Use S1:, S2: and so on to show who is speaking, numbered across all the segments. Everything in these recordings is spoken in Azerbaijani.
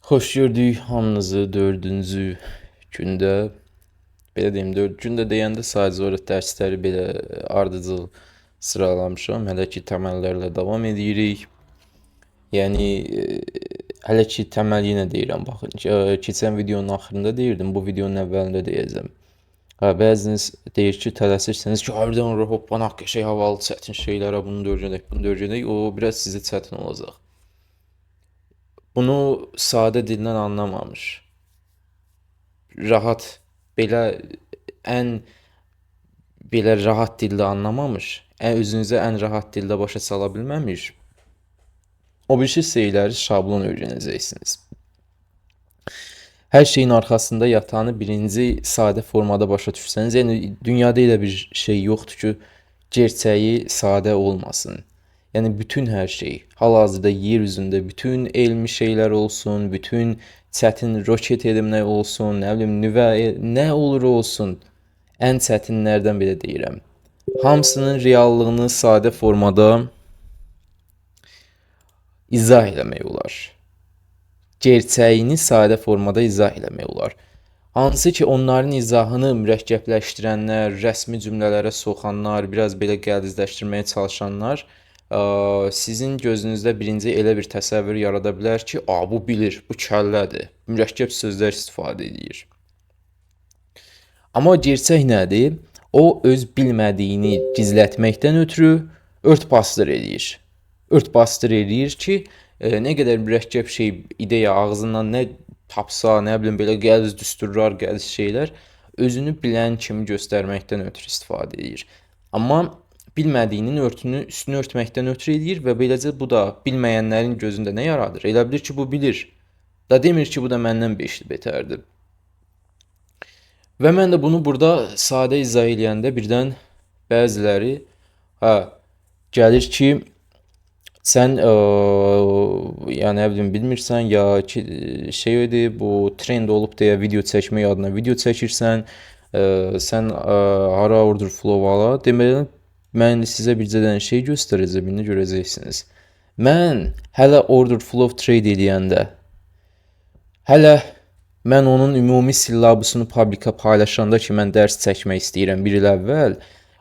S1: Xoş gördük hamınızı dördüncü gündə. Belə deyim, dörd gündə deyəndə sadəcə orada dərsləri belə ardıcıl sıralamışam. Hələ ki təməllərlə davam edirik. Yəni hələ ki təməl yenə deyirəm, baxın. Keçən videonun axırında deyirdim, bu videonun əvvəlində deyəcəm. Bəziniz deyir ki, tələsirsiniz ki, harbiden oraya hoppanaq, şey havalı, çətin şeylərə bunu da öyrənək, bunu da öyrənək. O biraz sizə çətin olacaq. Bunu sadə dildən anlamamış, rahat belə ən belə rahat dildə anlamamış, özünüzə ən rahat dildə başa sala bilməmiş, o birisi şeyləri şablon öyrənəcəksiniz. Hər şeyin arxasında yatanı birinci sadə formada başa düşsəniz, yəni dünyada elə bir şey yoxdur ki, gerçəyi sadə olmasın. Yəni bütün hər şey, hal-hazırda yer üzündə bütün elmi şeylər olsun, bütün çətin roket elmləri olsun, nə bilim nüvə, nə olur olsun, ən çətinlərdən belə deyirəm. Hamısının reallığını sadə formada izah eləmək olar. Gerçəyini sadə formada izah eləmək olar. Hansı ki, onların izahını mürəkkəbləşdirənlər, rəsmi cümlələrə soxanlar, biraz belə qəlizləşdirməyə çalışanlar sizin gözünüzdə birinci elə bir təsəvvür yarada bilər ki, bu bilir, bu kəllədir, mürəkkəb sözlər istifadə edir. Amma gerçək nədir? O öz bilmədiyini gizlətməkdən ötürü ört-basdır edir. Ört-basdır edir ki, nə qədər mürəkkəb şey, ideya ağzından nə tapsa, nə bilim belə qəliz düsturlar, qəliz şeylər özünü bilən kimi göstərməkdən ötürü istifadə edir. Amma bilmədiyinin üstünü örtməkdən ötürü edir və beləcə bu da bilməyənlərin gözündə nə yaradır? Elə bilir ki, bu bilir. Da demir ki, bu da məndən 5 betərdir. Və mən də bunu burada sadə izah eləyəndə birdən bəziləri gəlir ki, sən ya nə bilim bilmirsən, ya ki şey edir, bu trend olub deyə video çəkmək adına video çəkirsən, sən hara order flow ala. Deməli, mən sizə bircə dənə şey göstərəcəm, indi görəcəksiniz. Mən hələ order flow trade eləyəndə, hələ mən onun ümumi sillabusunu publika paylaşanda ki, mən dərs çəkmək istəyirəm 1 il əvvəl,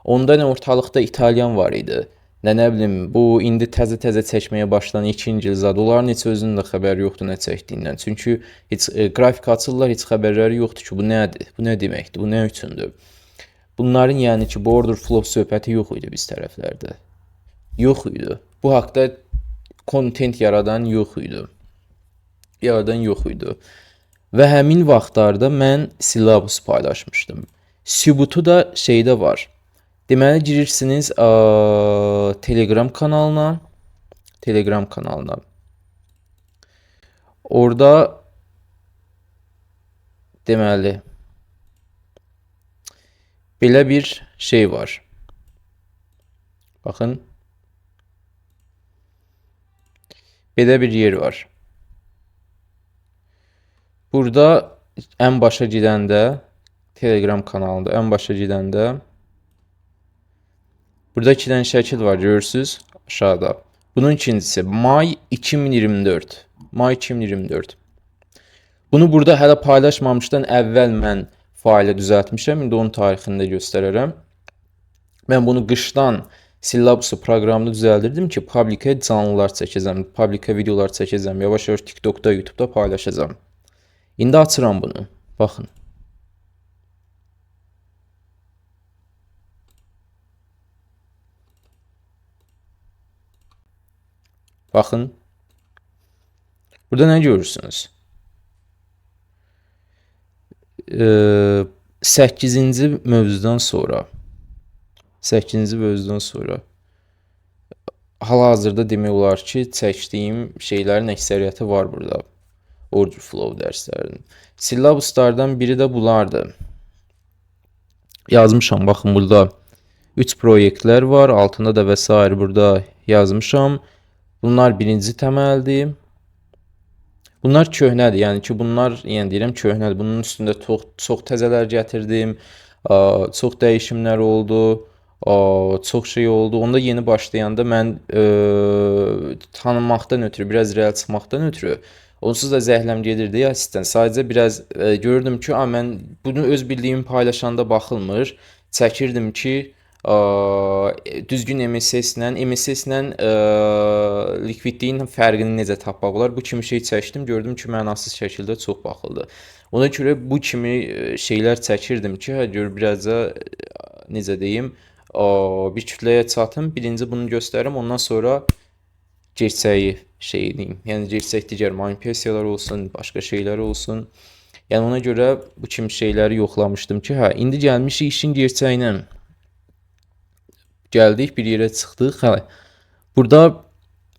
S1: onda nə ortalıqda İtalyan var idi, nə bilim, bu indi təzə-təzə çəkməyə başlayan 2-ci il zad, onların heç özünün də xəbəri yoxdur nə çəkdiyindən. Çünki heç qrafik açırlar, heç xəbərləri yoxdur ki, bu nədir, bu nə deməkdir, bu nə üçündür. Bunların yəni ki, bu order flow söhbəti yox idi biz tərəflərdə. Yox idi. Bu haqda kontent yaradan yox idi. Və həmin vaxtlarda mən silabus paylaşmışdım. Sübutu da şeydə var. Deməli girirsiniz Telegram kanalına. Orada deməli belə bir şey var. Baxın. Belə bir yer var. Burada ən başa gedəndə, Telegram kanalında ən başa gedəndə burada 2 dənə şəkil var, görürsüz aşağıda. Bunun ikincisi May 2024. May 2024. Bunu burada hələ paylaşmamışdan əvvəl mən failə düzəltmişəm. İndi onun tarixini də göstərərəm. Mən bunu qışdan sillabusu proqramını düzəldirdim ki, publika canlılar çəkəcəm, publika videolar çəkəcəm, yavaş-yavaş TikTokda, YouTube'da paylaşacağım. İndi açıram bunu. Baxın. Baxın. Burada nə görürsünüz? 8-ci mövzudan sonra hal-hazırda demək olar ki, çəkdiyim şeylərin əksəriyyəti var burada. Order flow dərslərinin. Sillabuslardan biri də bunlardır. Yazmışam, baxın burada 3 proyektlər var, altında da və s. burada yazmışam. Bunlar birinci təməldir. Bunlar köhnədir, yəni ki, bunlar deyirəm köhnədir. Bunun üstündə çox təzələr gətirdim, çox dəyişimlər oldu, çox şey oldu. Onda yeni başlayanda mən tanınmaqdan ötürü, biraz real çıxmaqdan ötürü Onsuz da zəhləm gedirdi ya sistem. Sadəcə biraz gördüm ki, mən bunu öz bildiyimi paylaşanda baxılmır. Çəkirdim ki, düzgün MSS-lə, MSS-lə likvidliyin fərqini necə tapmaq olar? Bu kimi şey çəkdim, gördüm ki, mənasız şəkildə çox baxıldı. Ona görə bu kimi şeylər çəkirdim ki, gör biraz da necə deyim, bir kütləyə çatım. Birinci bunu göstərim, ondan sonra gerçəyi şey edeyim. Yəni gerçək digər manipulyasiyalar olsun, başqa şeylər olsun. Yəni ona görə bu kimi şeyləri yoxlamışdım ki, indi gəlmişik işin gerçəyinə. Gəldik, bir yerə çıxdıq. Burada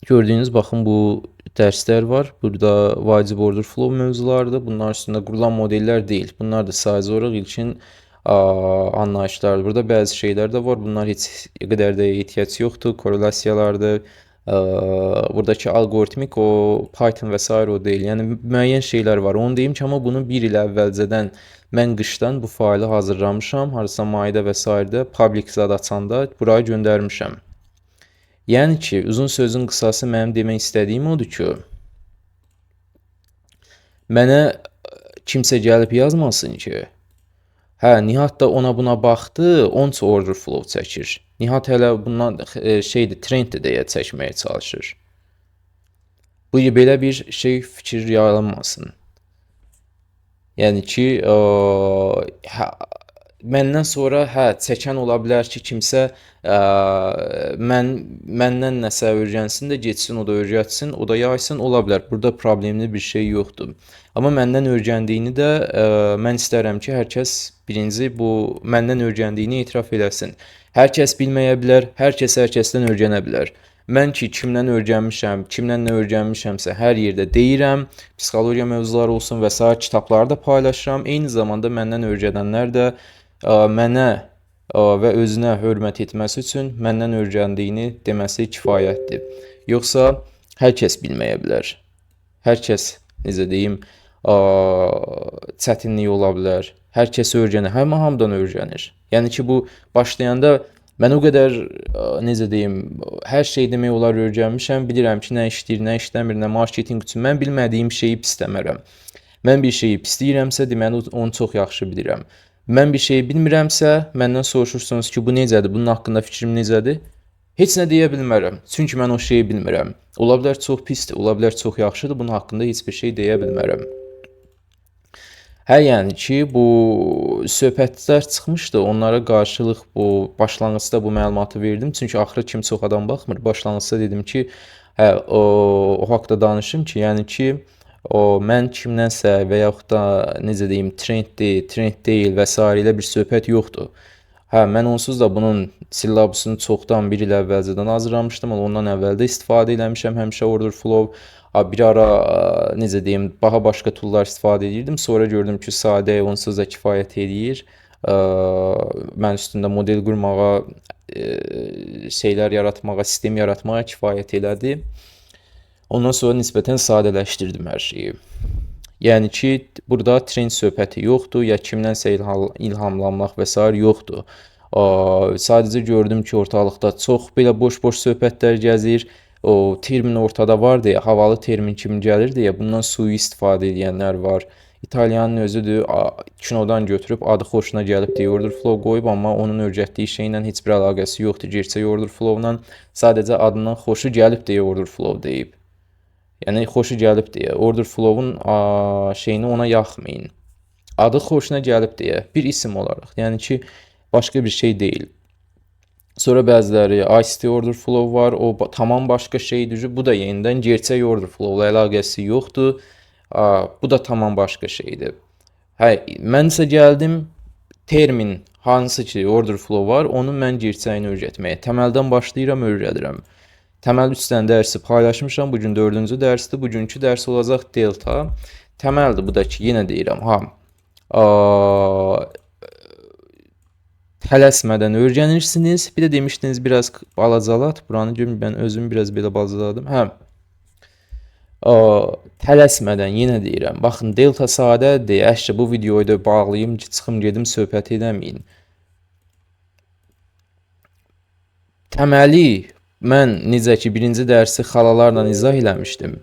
S1: gördüyünüz baxın bu dərslər var. Burada vacib order flow mövzularıdır. Bunlar üstündə qurulan modellər deyil. Bunlar da sadəcə olaraq ilkin anlayışlardır. Burada bəzi şeylər də var. Bunlar heç qədər də ehtiyac yoxdur. Korelasiyalardır. Buradakı algoritmik o Python və s. o deyil. Yəni müəyyən şeylər var. Onu deyim ki, amma bunu bir il əvvəlcədən mən qışdan bu faylı hazırlamışam. Harasa mayda və s. public zad açanda buraya göndərmişəm. Yəni ki, uzun sözün qısası mənim demək istədiyim odur ki, mənə kimsə gəlib yazmasın ki, Nihat da ona buna baxdı, onca order flow çəkir. Nihat hələ bundan şeydir, trenddir deyə çəkməyə çalışır. Bu belə bir şey fikir yaranmasın. Yəni ki, məndən sonra çəkən ola bilər ki, kimsə məndən nəsə öyrənsin də getsin, o da öyrətsin, o da yaysın, ola bilər. Burada problemli bir şey yoxdur. Amma məndən öyrəndiyini də mən istərəm ki, hər kəs birinci bu məndən öyrəndiyini etiraf eləsin. Hər kəs bilməyə bilər, hər kəs hər kəsdən öyrənə bilər. Mən ki, kimdən öyrənmişəm, kimdən nə öyrənmişəmsə hər yerdə deyirəm, psixologiya mövzuları olsun və s. kitabları da paylaşıram. Eyni zamanda məndən öyrənənlər də mənə və özünə hörmət etməsi üçün məndən öyrəndiyini deməsi kifayətdir. Yoxsa hər kəs bilməyə bilər. Hər kəs, necə deyim, çətinlik ola bilər. Hər kəs öyrənir, hamıdan öyrənir. Yəni ki, bu başlayanda mən o qədər, necə deyim, hər şey demək olar öyrənmişəm, bilirəm ki, nə işləyir, nə işləmir, nə marketinq üçün. Mən bilmədiyim şeyi pisləmərəm. Mən bir şeyi pisləyirəmsə, deməli onu çox yaxşı bilirəm. Mən bir şeyi bilmirəmsə, məndən soruşursunuz ki, bu necədir, bunun haqqında fikrim necədir? Heç nə deyə bilmərəm. Çünki mən o şeyi bilmirəm. Ola bilər çox pisdir, ola bilər çox yaxşıdır, bunun haqqında heç bir şey deyə bilmərəm. Yəni ki, bu söhbətlər çıxmışdı, onlara qarşılıq bu başlanğıcda bu məlumatı verdim. Çünki axırı kimi çox adam baxmır. Başlanğıcda dedim ki, o haqqda danışım ki, yəni ki, mən kimdənsə və yaxud da necə deyim, trenddir, trend deyil və s. ilə bir söhbət yoxdur. Mən onsuz da bunun sillabusunu çoxdan bir il əvvəlcədən hazırlamışdım. Ondan əvvəl də istifadə eləmişəm həmişə order flow. Bir ara necə deyim, daha başqa toollar istifadə edirdim. Sonra gördüm ki, sadə onsuz da kifayət edir. Mən üstündə model qurmağa, şeylər yaratmağa, sistem yaratmağa kifayət elədi. Ondan sonra nisbətən sadələşdirdim hər şeyi. Yəni ki, burada trend söhbəti yoxdur, ya kimdənsə ilhamlanmaq və s. yoxdur. Sadəcə gördüm ki, ortalıqda çox belə boş-boş söhbətlər gəzir. O termin ortada var deyə, havalı termin kimi gəlir deyə bundan sui-istifadə edənlər var. İtalyanın özüdür, kinodan götürüb adı xoşuna gəlib deyə order flow qoyub, amma onun öyrətdiyi şeylə heç bir əlaqəsi yoxdur. Gerçək order flow-la sadəcə adından xoşu gəlib deyə order flow deyib. Yəni xoşu gəlib deyə order flow-un şeyini ona yaxmayın. Adı xoşuna gəlib deyə bir isim olaraq. Yəni ki, başqa bir şey deyil. Sonra bəziləri ICT order flow var, o tamam başqa şeydir. Bu da yenidən gerçək order flow-la əlaqəsi yoxdur. Bu da tamam başqa şeydir. Mən isə gəldim termin hansı ki order flow var, onun mən gerçəyini öyrətməyə. Təməldən başlayıram, öyrədirəm. Təməl 3 dənə dərsi paylaşmışam. Bugün 4-cü dərsdir. Bugünkü dərs olacaq delta. Təməldir bu da ki, yenə deyirəm, tələsmədən öyrənirsiniz. Bir də demişdiniz biraz balacalat. Buranı görün, mən özüm biraz belə balacaladım. Tələsmədən yenə deyirəm. Baxın, delta sadədir. Əşya bu videoyu da bağlayım, çıxım gedim söhbət edəməyin. Təməli mən necə ki birinci dərsi xalalarla izah eləmişdim.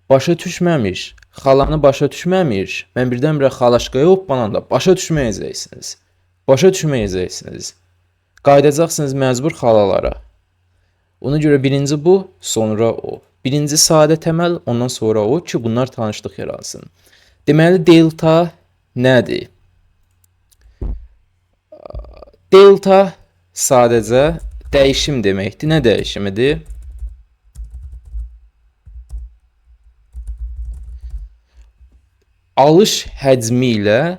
S1: Başa düşməmiş, xalanı başa düşməmiş, mən birdən-birə xalaşqaya hoppananda başa düşməyəcəksiniz. Başa düşməyəcəksiniz. Qayıdacaqsınız məcbur xalalara. Ona görə birinci bu, sonra o. Birinci sadə təməl, ondan sonra o ki, bunlar tanışlıq yaratsın. Deməli, delta nədir? Delta sadəcə dəyişim deməkdir. Nə dəyişimidir? Alış həcmi ilə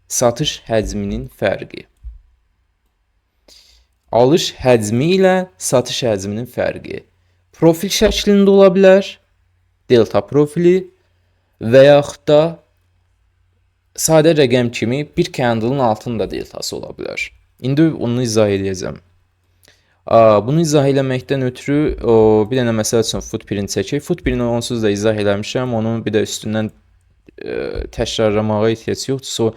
S1: satış həcminin fərqi. Alış həcmi ilə satış həcminin fərqi. Profil şəklində ola bilər, delta profili və yaxud da sadə rəqəm kimi bir candle'ın altında deltası ola bilər. İndi onu izah edəcəm. Bunu izah eləməkdən ötürü bir dənə məsəl üçün footprint çəkək. Footprint'i onsuz da izah eləmişəm. Onun bir də üstündən təkrarlamağa ehtiyac yoxdur.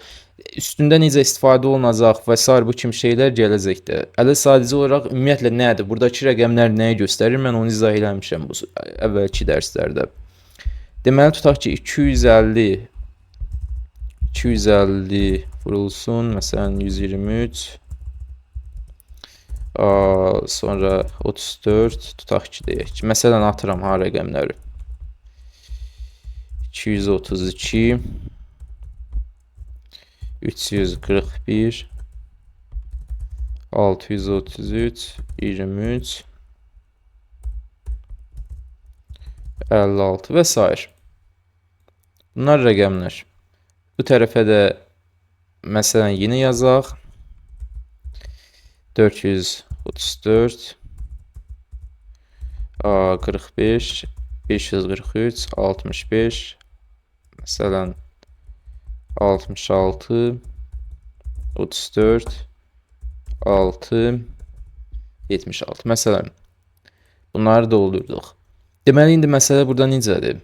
S1: Üstündə necə istifadə olunacaq və s. bu kimi şeylər gələcəkdə. Hələ sadəcə olaraq ümumiyyətlə nədir? Buradakı rəqəmlər nəyi göstərir? Mən onu izah eləmişəm bu əvvəlki dərslərdə. Deməli tutaq ki 250 vurulsun. Məsələn 123 sonra 34 tutaq ki deyək ki. Məsələn atıram ha rəqəmləri. 232 341 633 23 56 və s. Bunlar rəqəmlər. Bu tərəfə də məsələn yeni yazaq. 434 45 543 65 məsələn 66 34 6 76 məsələn bunları doldurduq. Deməli indi məsələ burada necədir?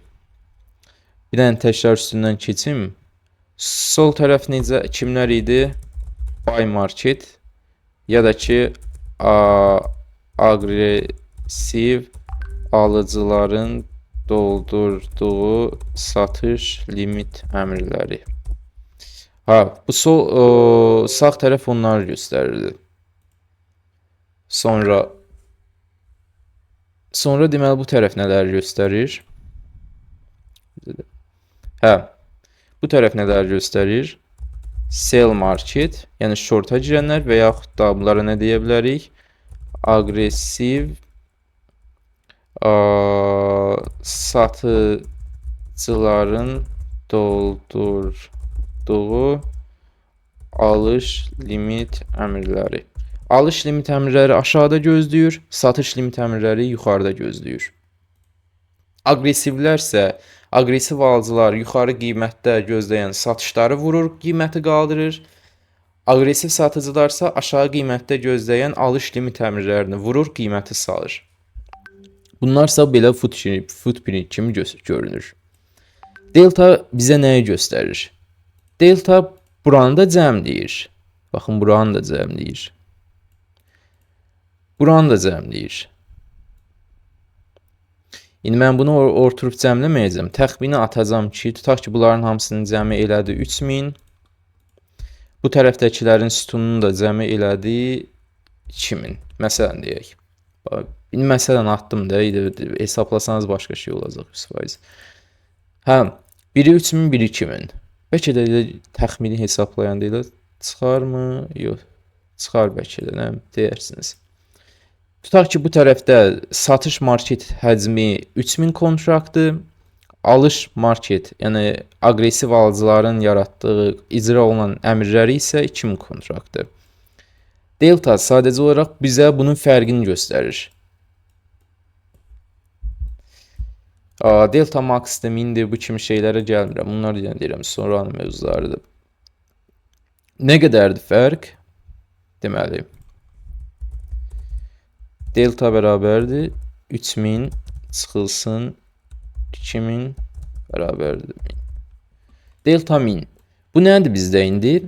S1: Bir dənə təkrar üstündən keçim. Sol tərəf necə kimlər idi? Buy market ya da ki aqressiv alıcıların doldurduğu satış limit əmrləri. Bu sağ tərəf onları göstərirdi. Sonra deməli bu tərəf nələr göstərir? Bu tərəf nələr göstərir? Sell market, yəni shorta girənlər və yaxud da bunlara nə deyə bilərik? Aqressiv satıcıların doldurduğu alış limit əmrləri. Alış limit əmrləri aşağıda gözləyir, satış limit əmrləri yuxarıda gözləyir. Aqressivlərsə, aqressiv alıcılar yuxarı qiymətdə gözləyən satışları vurur, qiyməti qaldırır. Aqressiv satıcılarsa aşağı qiymətdə gözləyən alış limit əmrlərini vurur, qiyməti salır. Bunlarsa belə footprint kimi görünür. Delta bizə nəyi göstərir? Delta buranı da cəmləyir. Baxın, buranı da cəmləyir. Buranı da cəmləyir. İndi mən bunu oturub cəmləməyəcəm. Təxmini atacam ki, tutaq ki, bunların hamısının cəmi elədi 3000. Bu tərəfdəkilərin sütununu da cəmi elədi 2000. Məsələn deyək. İndi məsələn atdım da, hesaplasanız başqa şey olacaq 100%. Biri 3000, biri 2000. Bəlkə də təxmini hesablayanda elə çıxarmı? Yox, çıxar bəlkə də, nə deyirsiniz? Tutaq ki, bu tərəfdə satış market həcmi 3000 kontraktdır. Alış market, yəni aqressiv alıcıların yaratdığı, icra olunan əmrləri isə 2000 kontraktdır. Delta sadəcə olaraq bizə bunun fərqini göstərir. Delta max-dir, mindir, bu kimi şeylərə gəlmirəm. Bunlar deyirəm, sonranın mövzularıdır. Nə qədərdir fərq? Deməli, delta bərabərdir 3000 çıxılsın 2000 bərabərdir 1000. Delta 1000. Bu nədir bizdə indi?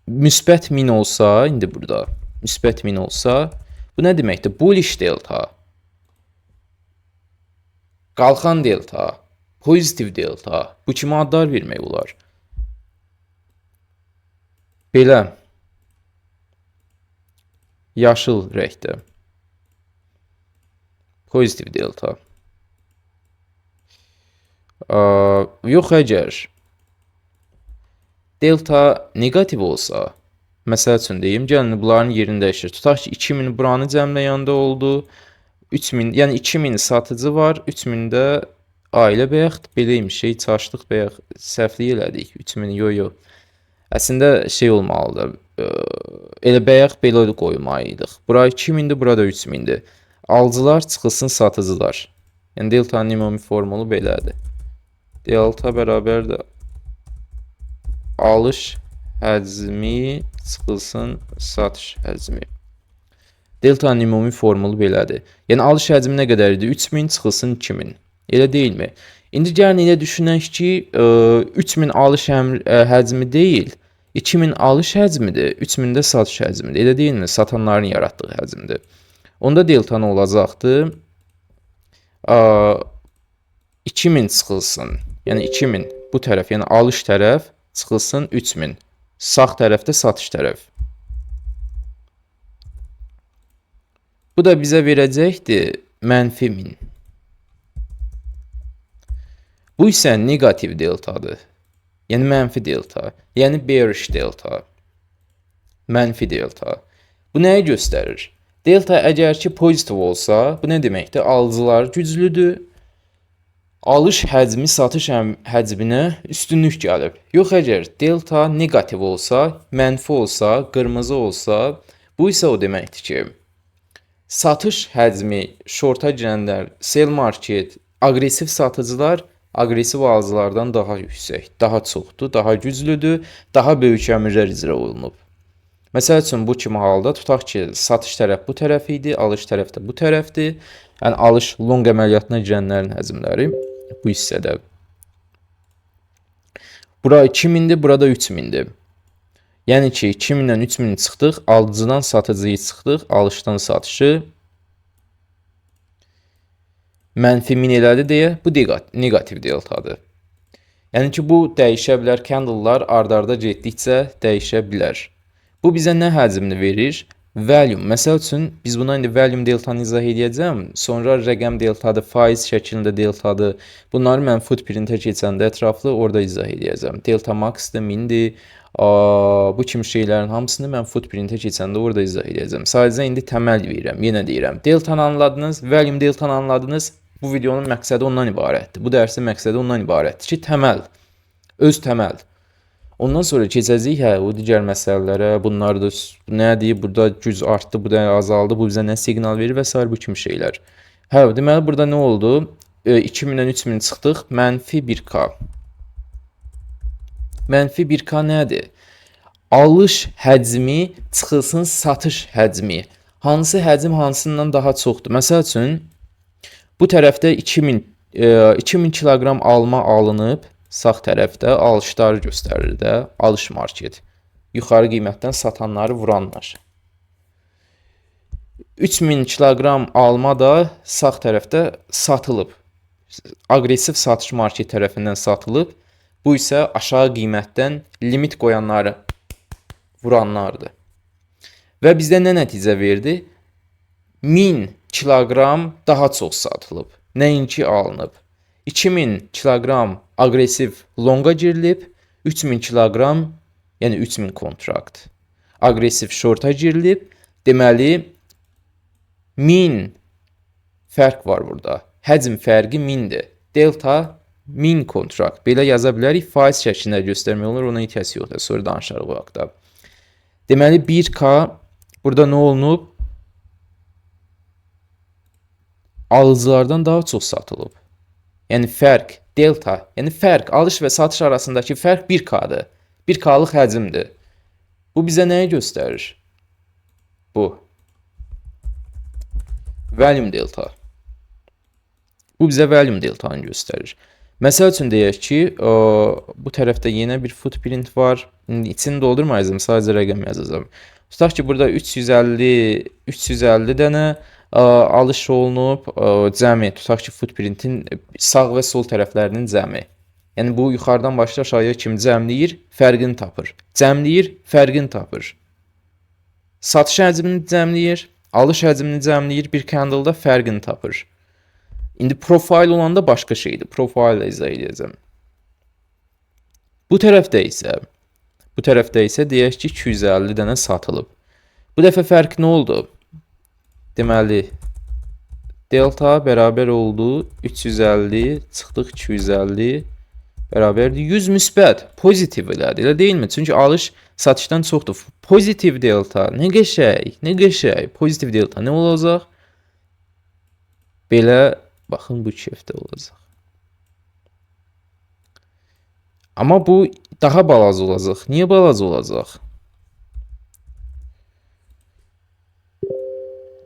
S1: Müsbət 1000 olsa, indi burada müsbət 1000 olsa, bu nə deməkdir? Bullish delta. Qalxan delta. Pozitiv delta. Bu kimi adlar vermək olar? Belə yaşıl rəngdə. Pozitiv delta. Yox, əgər delta negativ olsa, məsəl üçün deyim, gəlin bunların yerini dəyişir. Tutaq ki, 2000 buranı cəmləyəndə oldu. 3000, yəni 2000 satıcı var, 3000 də ailə bəyək beləymiş, heç açdıq bəyək səhvlik elədik. 3000 yox. Əslində şey olmalıdır. Elə bəyək belə qoymalıydıq. Bura 2000-dir, burada 3000-dir. Alıcılar çıxılsın satıcılar. Yəni deltanın ümumi formulu belədir. Delta bərabərdir alış həcmi çıxılsın satış həcmi. Deltanın ümumi formulu belədir. Yəni alış həcmi nə qədər idi? 3000 çıxılsın 2000. Elə deyilmi? İndi gəlin elə düşünək ki, 3000 alış həcmi deyil, 2000 alış həcmidir, 3000 də satış həcmidir. Elə deyilmi? Satanların yaratdığı həcmdir. Onda delta nə olacaqdır? 2000 çıxılsın. Yəni 2000 bu tərəf, yəni alış tərəf çıxılsın 3000. Sağ tərəfdə satış tərəf. Bu da bizə verəcəkdir -1000. Bu isə negativ deltadır. Yəni mənfi delta. Yəni bearish delta. Mənfi delta. Bu nəyi göstərir? Delta əgər ki pozitiv olsa, bu nə deməkdir? Alıcılar güclüdür. Alış həcmi satış həcminə üstünlük gəlib. Yox, əgər delta negativ olsa, mənfi olsa, qırmızı olsa, bu isə o deməkdir ki, satış həcmi shorta girənlər, sell market, aqressiv satıcılar aqressiv alıcılardan daha yüksək, daha çoxdur, daha güclüdür, daha böyük əmrlər icra olunub. Məsəl üçün bu kimi halda tutaq ki, satış tərəf bu tərəf idi, alış tərəf də bu tərəfdir. Yəni alış long əməliyyatına girənlərin həcmləri bu hissədə. Bura 2000-dir, burada 3000-dir. Yəni ki, 2000-dən 3000 çıxdıq, alıcıdan satıcıyı çıxdıq, alışdan satışı. -1000 elədi deyə, bu negativ deltadır. Yəni ki, bu dəyişə bilər, candle'lar ard-arda getdikcə dəyişə bilər. Bu bizə nə həcmini verir? Volume. Məsəl üçün, biz buna indi volume deltanı izah edəcəm. Sonra rəqəm deltadır, faiz şəklində deltadır. Bunları mən footprintə keçəndə ətraflı orada izah edəcəm. Delta maxdır, mindir. Bu kimi şeylərin hamısını mən footprintə keçəndə orada izah edəcəm. Sadəcə indi təməl verirəm, yenə deyirəm. Deltanı anladınız, volume deltanı anladınız. Bu videonun məqsədi ondan ibarətdir. Bu dərsin məqsədi ondan ibarətdir ki, təməl, öz təməl. Ondan sonra keçəcəyik o digər məsələlərə, bunlar da nədir, burada güc artdı, bu da azaldı, bu bizə nə siqnal verir və s. bu kimi şeylər. Deməli, burada nə oldu? 2000-dən 3000 çıxdıq, -1K. -1K nədir? Alış həcmi çıxılsın satış həcmi. Hansı həcm hansından daha çoxdur? Məsəl üçün, bu tərəfdə 2000 kiloqram alma alınıb, sağ tərəfdə alışları göstərir də, alış market. Yuxarı qiymətdən satanları vuranlar. 3000 kiloqram alma da sağ tərəfdə satılıb. Aqressiv satış market tərəfindən satılıb. Bu isə aşağı qiymətdən limit qoyanları vuranlardır. Və bizdə nə nəticə verdi? 1000 kiloqram daha çox satılıb. Nəinki alınıb. 2000 kiloqram aqressiv longa girilib, 3000 kiloqram, yəni 3000 kontrakt aqressiv shorta girilib. Deməli, 1000 fərq var burada. Həcm fərqi 1000-dir. Delta 1000 kontrakt. Belə yaza bilərik. Faiz şəklində göstərmək olur. Ona ehtiyac yoxdur. Sonra danışarıq bu haqda. Deməli, 1K burada nə olunub? Alıcılardan daha çox satılıb. Yəni fərq, delta, yəni fərq, alış və satış arasındakı fərq 1K-dır. 1K-lıq həcmdir. Bu bizə nəyi göstərir? Bu. Volume delta. Bu bizə volume deltanı göstərir. Məsəl üçün deyək ki, bu tərəfdə yenə bir footprint var. İçini doldurmayacağım, sadəcə rəqəm yazacağım. Tutaq ki, burada 350 dənə alış olunub, cəmi tutaq ki, footprintin sağ və sol tərəflərinin cəmi. Yəni bu yuxarıdan başlayır aşağıya kimi cəmləyir, fərqini tapır. Cəmləyir, fərqini tapır. Satış həcmini cəmləyir, alış həcmini cəmləyir, bir candle-da fərqini tapır. İndi profil olanda başqa şeydir. Profil ilə izah edəcəm. Bu tərəfdə isə deyək ki, 250 dənə satılıb. Bu dəfə fərq nə oldu? Deməli, delta bərabər oldu 350, çıxdıq 250, bərabərdir 100 müsbət, pozitiv elədi, elə deyilmi? Çünki alış satışdan çoxdur. Pozitiv delta, nə qəşəng, pozitiv delta nə olacaq? Belə, baxın, bu kefdə olacaq. Amma bu daha balaca olacaq. Niyə balaca olacaq?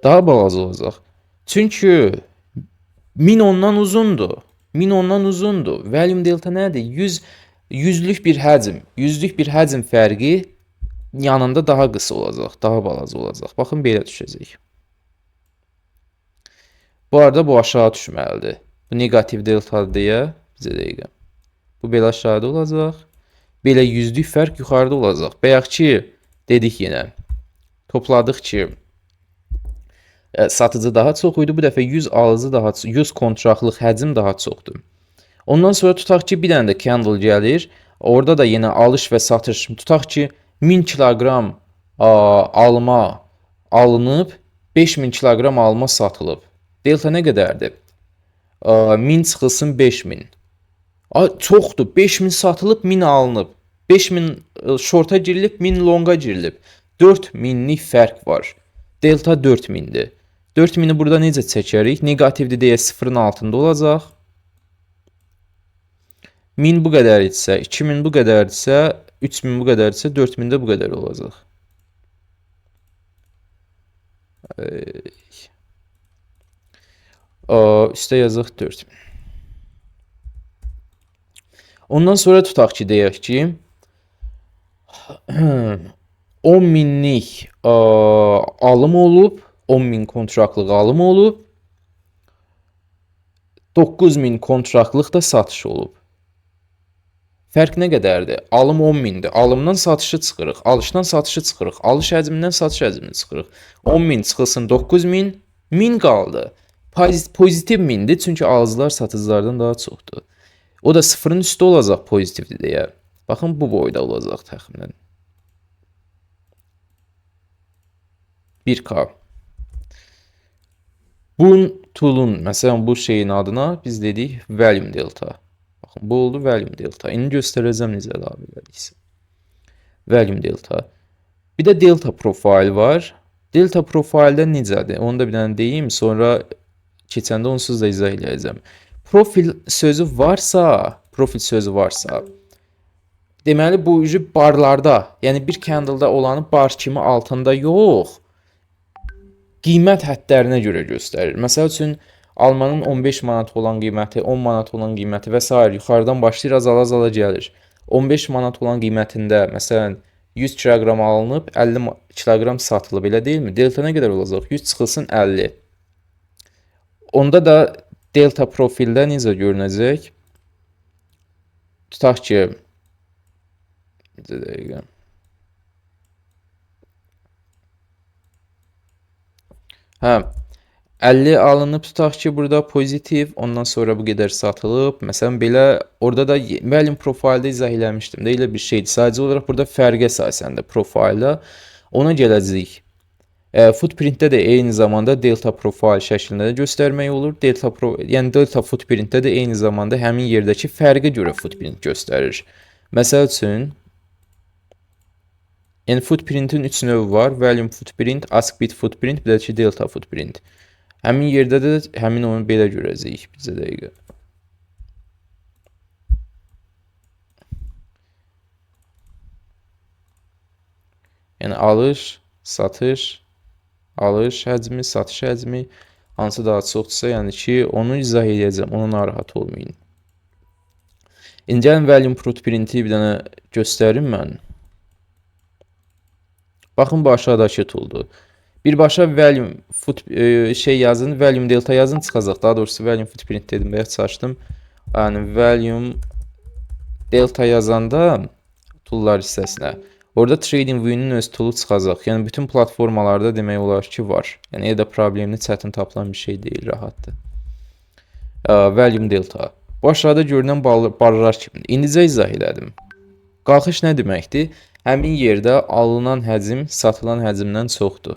S1: Daha balaca olacaq. Çünki 1000 ondan uzundur. 1000 ondan uzundur. Volume delta nədir? 100'lük bir həcm. 100'lük bir həcm fərqi yanında daha qısa olacaq, daha balaca olacaq. Baxın, belə düşəcək. Bu arada bu aşağı düşməlidir. Bu negativ deltadır deyə bizə dəqiqə. Bu belə aşağıda olacaq. Belə 100'lük fərq yuxarıda olacaq. Bayaq ki, dedik yenə. Topladıq ki, satıcı daha çox idi. Bu dəfə 100 alıcı daha çox, 100 kontraqtlıq həcm daha çoxdur. Ondan sonra tutaq ki, bir dənə də candle gəlir. Orada da yenə alış və satış. Tutaq ki, 1000 kiloqram alma alınıb, 5000 kiloqram alma satılıb. Delta nə qədərdir? 1000 çıxılsın 5000. Çoxdur. 5000 satılıb, 1000 alınıb. 5000 shorta girilib, 1000 longa girilib. 4000'lik fərq var. Delta 4000'dir. 4000'i burada necə çəkərik? Negativdir deyə 0'ın altında olacaq. 1000 bu qədər etsə, 2000 bu qədər etsə, 3000 bu qədər etsə, 4000 də bu qədər olacaq. Üstə yazıq 4000. Ondan sonra tutaq ki, deyək ki, 10.000'lik alım olub, 10.000 kontraqtlıq alım olub, 9.000 kontraqtlıq da satış olub. Fərq nə qədərdir? Alım 10.000'dir. Alımdan satışı çıxırıq, alışdan satışı çıxırıq, alış həcmindən satış həcmini çıxırıq. 10.000 çıxılsın 9.000, 1000 qaldı. Pozitiv 1000'dir, çünki alıcılar satıcılardan daha çoxdur. O da 0'ın üstü olacaq pozitivdir deyə. Baxın, bu boyda olacaq təxminən. 1K. Bu tool'un, məsələn, bu şeyin adına biz dedik volume delta. Baxın, bu oldu volume delta. İndi göstərəcəm necə əlavə edilirsə. Volume delta. Bir də delta profile var. Delta profildə necədir? Onu da bir dənə deyim, sonra keçəndə onsuz da izah edəcəm. Profil sözü varsa, deməli bu barlarda, yəni bir candle'da olanı bar kimi altında yox, qiymət hədlərinə görə göstərir. Məsəl üçün, almanın 15 manat olan qiyməti, 10 manat olan qiyməti və s. yuxarıdan başlayır, azala gəlir. 15 manat olan qiymətində, məsələn, 100 kiloqram alınıb, 50 kiloqram satılıb, elə deyilmi? Delta nə qədər olacaq? 100 çıxılsın 50. Onda da delta profildə necə görünəcək? Tutaq ki, bir dəqiqə. Hə, 50 alınıb, tutaq ki, burada pozitiv, ondan sonra bu qədər satılıb. Məsələn, belə, orada da volume profildə izah eləmişdim də, elə bir şeydir. Sadəcə olaraq burada fərq əsasəndə profildə ona gələcəyik. Footprintdə də eyni zamanda delta profil şəklində də göstərmək olur. Yəni delta footprintdə də eyni zamanda həmin yerdəki fərqə görə footprint göstərir. Məsəl üçün, yəni footprintin 3 növü var. Volume footprint, ask bit footprint, bir də ki delta footprint. Həmin yerdə də həmin onu belə görəcəyik bizə dəqiqə. Yəni alış, satış, alış həcmi, satış həcmi hansı daha çoxdursa, yəni ki, onu izah edəcəm, ona narahat olmayın. İndi gəlin volume footprinti bir dənə göstərim mən. Baxın, bu aşağıdakı tool'dur. Birbaşa volume şey yazın, volume delta yazın çıxacaq. Daha doğrusu volume footprint dedim, bayaq açdım. Yəni volume delta yazanda toollar hissəsinə orada TradingView'nin öz toolu çıxacaq. Yəni bütün platformalarda demək olar ki var. Yəni elə də problemli, çətin tapılan bir şey deyil, rahatdır. Volume delta. Bu aşağıda görünən barlar kimdir? İndicə izah elədim. Qalxış nə deməkdir? Həmin yerdə alınan həcm satılan həcmdən çoxdur.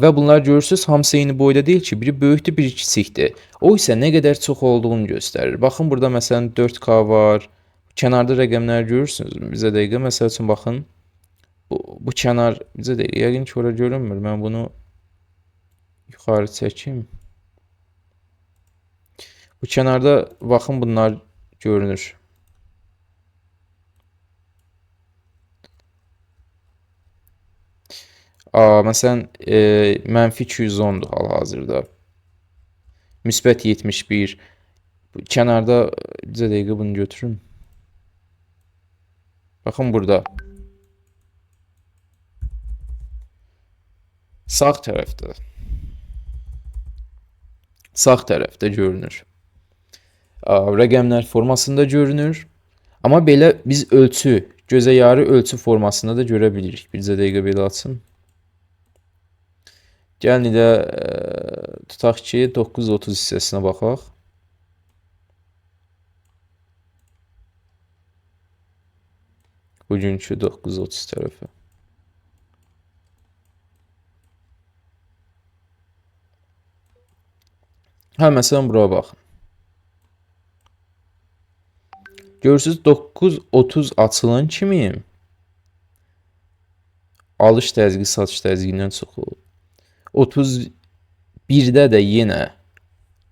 S1: Və bunlar görürsüz, hamısı eyni boyda deyil ki, biri böyükdür, biri kiçikdir. O isə nə qədər çox olduğunu göstərir. Baxın, burada məsələn 4K var. Kənarda rəqəmləri görürsünüz. Bizə dəqiqə, məsəl üçün baxın. Bu kənar, bizə dəqiqə, yəqin ki, ora görünmür. Mən bunu yuxarı çəkim. Bu kənarda baxın, bunlar görünür. Məsələn, mənfi 210-dur hal-hazırda. Müsbət 71. Kənarda, bizə dəqiqə bunu götürün. Baxın burada. Sağ tərəfdə. Sağ tərəfdə görünür. Rəqəmlər formasında görünür. Amma belə biz ölçü, gözə yarı ölçü formasında da görə bilirik. Bizə dəqiqə belə açın. Gəlin də tutaq ki 930 hissəsinə baxaq. Bugünkü 930 tərəfi. Məsələn bura baxın. Görürsünüz 930 açılan kimi alış təzyiqi satış təzyiqindən çox olur. 31-də də yenə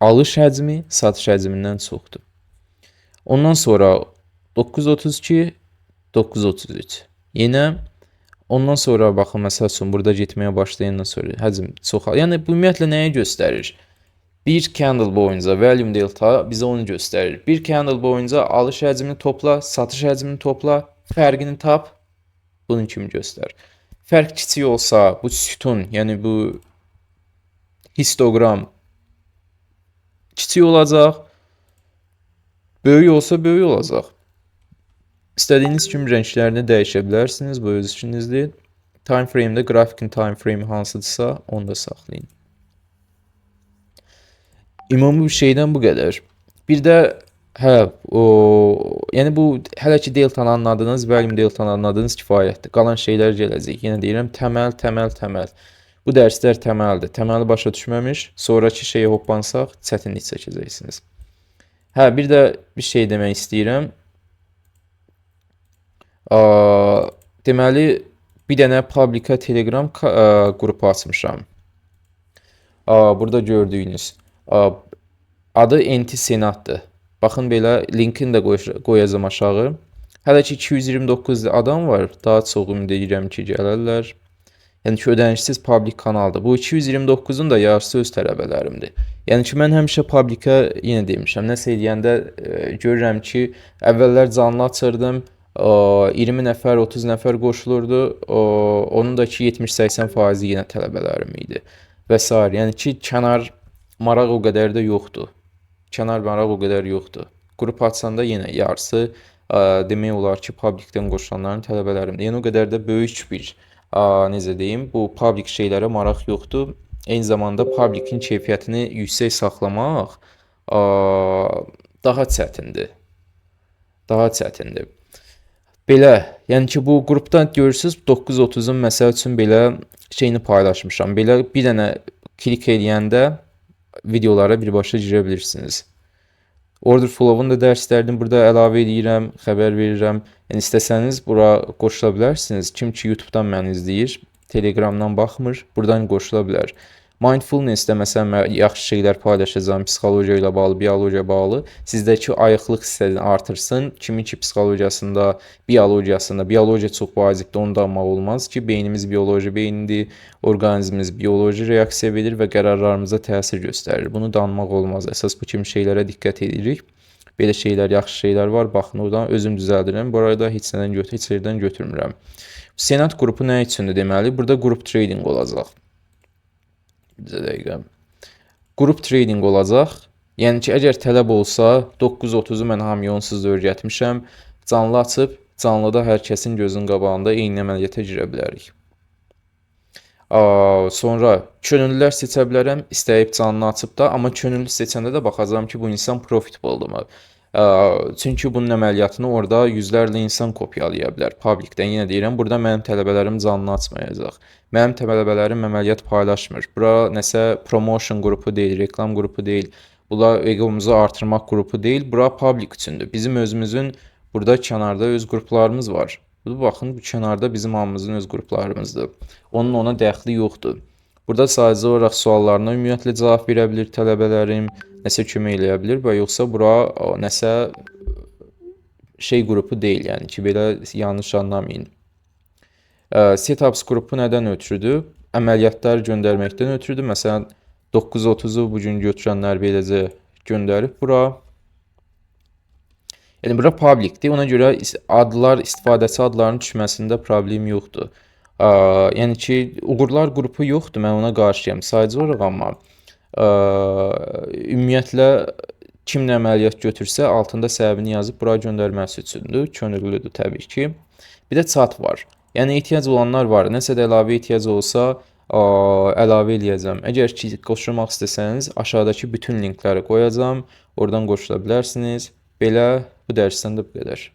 S1: alış həcmi satış həcmindən çoxdur. Ondan sonra 932, 933. Yenə ondan sonra baxın, məsəl üçün burada getməyə başlayandan sonra həcm çoxalır. Yəni bu ümumiyyətlə nəyi göstərir? Bir candle boyunca volume delta bizə onu göstərir. Bir candle boyunca alış həcmini topla, satış həcmini topla, fərqini tap, bunun kimi göstərir. Fərq kiçik olsa bu sütun, yəni bu histogram kiçik olacaq. Böyük olsa böyük olacaq. İstədiyiniz kimi rənglərini dəyişə bilərsiniz, bu öz işinizdir. Time frame-də qrafikin time frame hansıdırsa, onu da saxlayın. Ümumi bir şeydən bu qədər. Bir də yəni bu hələ ki deltanı anladınız, volume deltanı anladınız kifayətdir. Qalan şeylər gələcək. Yenə deyirəm, təməl. Bu dərslər təməldir. Təməli başa düşməmiş, sonraki şeyə hoppansaq çətinlik çəkəcəksiniz. Bir də bir şey demək istəyirəm. Deməli, bir dənə publika Telegram qrupu açmışam. Burada gördüyünüz. Adı NT Senatdır. Baxın, belə linkini də qoyacağım aşağı. Hələ ki 229 adam var. Daha çox ümid edirəm ki gələrlər. Yəni ki, ödənişsiz publik kanaldır. Bu 229-un da yarısı öz tələbələrimdir. Yəni ki, mən həmişə publika yenə demişəm. Nəsə eləyəndə görürəm ki, əvvəllər canlı açırdım. 20 nəfər, 30 nəfər qoşulurdu. Onun da ki 70-80% yenə tələbələrim idi. Və s. Yəni ki, kənar maraq o qədər də yoxdur. Qrup açsanda yenə yarısı demək olar ki, publikdən qoşulanların tələbələrimdir. Yəni o qədər də böyük bir, necə deyim, bu publik şeylərə maraq yoxdur. Eyni zamanda publikin keyfiyyətini yüksək saxlamaq daha çətindir. Belə, yəni ki, bu qrupdan görürsünüz 930-un məsəl üçün belə şeyini paylaşmışam. Belə bir dənə klik eləyəndə videolara birbaşa girə bilirsiniz. Order flow-un da dərslərini burada əlavə edirəm, xəbər verirəm. Yəni istəsəniz bura qoşula bilərsiniz. Kim ki YouTube-dan məni izləyir, Telegramdan baxmır, buradan qoşula bilər. Mindfulness-də məsələn yaxşı şeylər paylaşacağam, psixologiya ilə bağlı, biologiya bağlı. Sizdəki ayıqlıq hissəsini artırsın. Kimin ki psixologiyasında, biologiya çox vacibdir, onu da anmaq olmaz ki, beynimiz bioloji beynidir, orqanizmimiz bioloji reaksiya verir və qərarlarımıza təsir göstərir. Bunu da anmaq olmaz. Əsas bu kimi şeylərə diqqət edirik. belə şeylər, yaxşı şeylər var. Baxın, oradan özüm düzəldirəm. Bu arada heç yerdən götürmürəm. Senat qrupu nə üçündür deməli? Burada qrup trading olacaq. Bizə dəqiqə. Qrup trading olacaq. Yəni ki, əgər tələb olsa, 9:30-u mən hamıya onsuz da öyrətmişəm. Canlı açıb, canlıda hər kəsin gözünün qabağında eyni əməliyyata girə bilərik. Sonra könüllülər seçə bilərəm, istəyib canlı açıb da, amma könüllü seçəndə də baxacağam ki, bu insan profitable-durmu? Çünki bunun əməliyyatını orada yüzlərlə insan kopyalaya bilər. Publicdən yenə deyirəm, burada mənim tələbələrim canlı açmayacaq. Mənim tələbələrim əməliyyat paylaşmır. Bura nəsə promotion qrupu deyil, reklam qrupu deyil. Bura egomuzu artırmaq qrupu deyil. Bura public üçündür. Bizim özümüzün burada kənarda öz qruplarımız var. Baxın, bu kənarda bizim hamımızın öz qruplarımızdır. Onun ona dəxli yoxdur. Burada sadəcə olaraq suallarına ümumiyyətlə cavab verə bilir tələbələrim, nəsə kömək eləyə bilir və yoxsa bura nəsə şey qrupu deyil, yəni ki, belə yanlış anlamayın. Setups qrupu nədən ötürüdür? Əməliyyatlar göndərməkdən ötürüdür. Məsələn, 9:30-u bugün götürənlər beləcə göndərib bura. Yəni bura publicdir. Ona görə adlar, istifadəçi adlarının düşməsində problem yoxdur. Yəni ki, uğurlar qrupu yoxdur, mən ona qarşıyam. Sadəcə olaraq amma ümumiyyətlə kim nə əməliyyat götürsə, altında səbəbini yazıb bura göndərməsi üçündür. Könüllüdür təbii ki. Bir də chat var. Yəni ehtiyac olanlar var. Nəsə də əlavə ehtiyac olsa, əlavə eləyəcəm. Əgər ki, qoşulmaq istəsəniz, aşağıdakı bütün linkləri qoyacağam. Oradan qoşula bilərsiniz. Belə bu dərsdən də bu qədər.